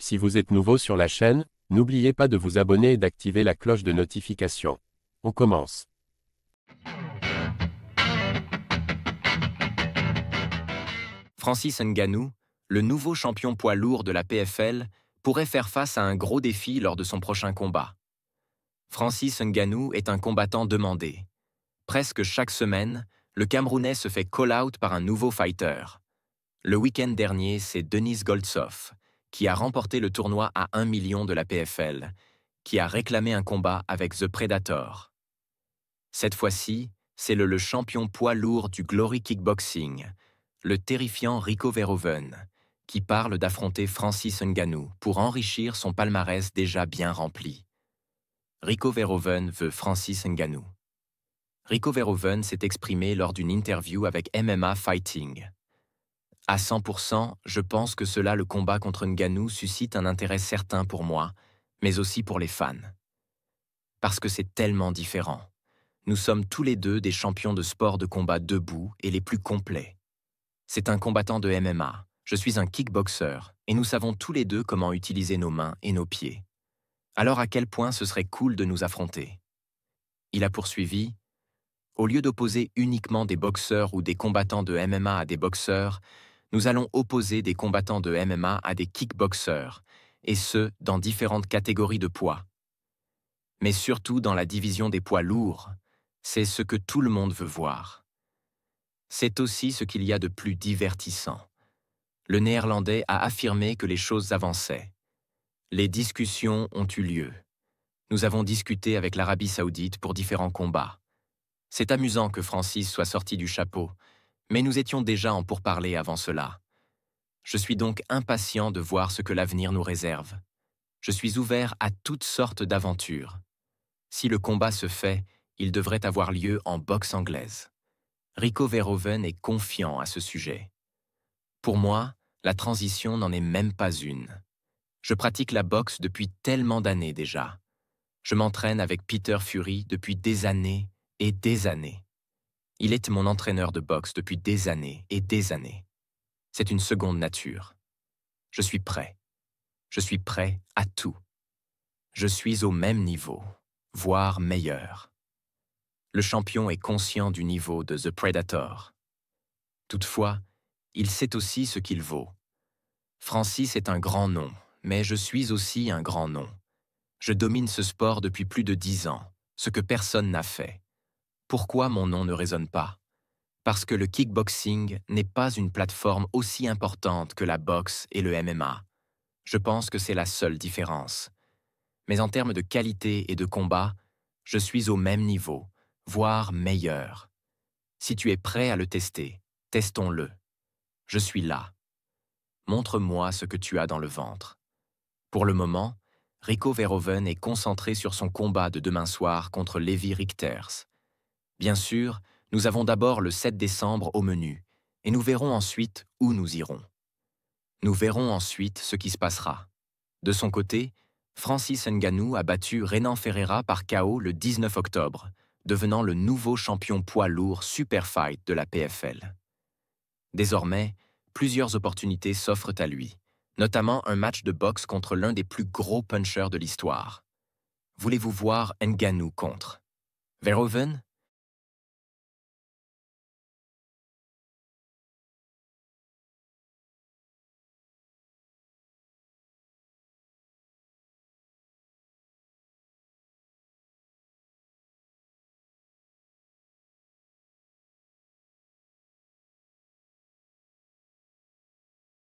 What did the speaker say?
Si vous êtes nouveau sur la chaîne, n'oubliez pas de vous abonner et d'activer la cloche de notification. On commence. Francis Ngannou, le nouveau champion poids lourd de la PFL, pourrait faire face à un gros défi lors de son prochain combat. Francis Ngannou est un combattant demandé. Presque chaque semaine, le Camerounais se fait call-out par un nouveau fighter. Le week-end dernier, c'est Denis Goltsov, qui a remporté le tournoi à 1 million de la PFL, qui a réclamé un combat avec The Predator. Cette fois-ci, c'est le champion poids lourd du Glory Kickboxing, le terrifiant Rico Verhoeven, qui parle d'affronter Francis Ngannou pour enrichir son palmarès déjà bien rempli. Rico Verhoeven veut Francis Ngannou. Rico Verhoeven s'est exprimé lors d'une interview avec MMA Fighting. À 100%, je pense que le combat contre Ngannou suscite un intérêt certain pour moi, mais aussi pour les fans. Parce que c'est tellement différent. Nous sommes tous les deux des champions de sport de combat debout et les plus complets. C'est un combattant de MMA, je suis un kickboxer, et nous savons tous les deux comment utiliser nos mains et nos pieds. Alors à quel point ce serait cool de nous affronter? Il a poursuivi: au lieu d'opposer uniquement des boxeurs ou des combattants de MMA à des boxeurs, nous allons opposer des combattants de MMA à des kickboxers, et ce, dans différentes catégories de poids. Mais surtout dans la division des poids lourds, c'est ce que tout le monde veut voir. C'est aussi ce qu'il y a de plus divertissant. Le Néerlandais a affirmé que les choses avançaient. Les discussions ont eu lieu. Nous avons discuté avec l'Arabie Saoudite pour différents combats. C'est amusant que Francis soit sorti du chapeau, mais nous étions déjà en pourparlers avant cela. Je suis donc impatient de voir ce que l'avenir nous réserve. Je suis ouvert à toutes sortes d'aventures. Si le combat se fait, il devrait avoir lieu en boxe anglaise. Rico Verhoeven est confiant à ce sujet. Pour moi, la transition n'en est même pas une. Je pratique la boxe depuis tellement d'années déjà. Je m'entraîne avec Peter Fury depuis des années et des années. Il est mon entraîneur de boxe depuis des années et des années. C'est une seconde nature. Je suis prêt. Je suis prêt à tout. Je suis au même niveau, voire meilleur. Le champion est conscient du niveau de The Predator. Toutefois, il sait aussi ce qu'il vaut. Francis est un grand nom, mais je suis aussi un grand nom. Je domine ce sport depuis plus de 10 ans, ce que personne n'a fait. Pourquoi mon nom ne résonne pas? Parce que le kickboxing n'est pas une plateforme aussi importante que la boxe et le MMA. Je pense que c'est la seule différence. Mais en termes de qualité et de combat, je suis au même niveau, voire meilleur. Si tu es prêt à le tester, testons-le. Je suis là. Montre-moi ce que tu as dans le ventre. Pour le moment, Rico Verhoeven est concentré sur son combat de demain soir contre Levi Rigters. Bien sûr, nous avons d'abord le 7 décembre au menu, et nous verrons ensuite où nous irons. Nous verrons ensuite ce qui se passera. De son côté, Francis Ngannou a battu Renan Ferreira par KO le 19 octobre, devenant le nouveau champion poids lourd super fight de la PFL. Désormais, plusieurs opportunités s'offrent à lui, notamment un match de boxe contre l'un des plus gros punchers de l'histoire. Voulez-vous voir Ngannou contre Verhoeven?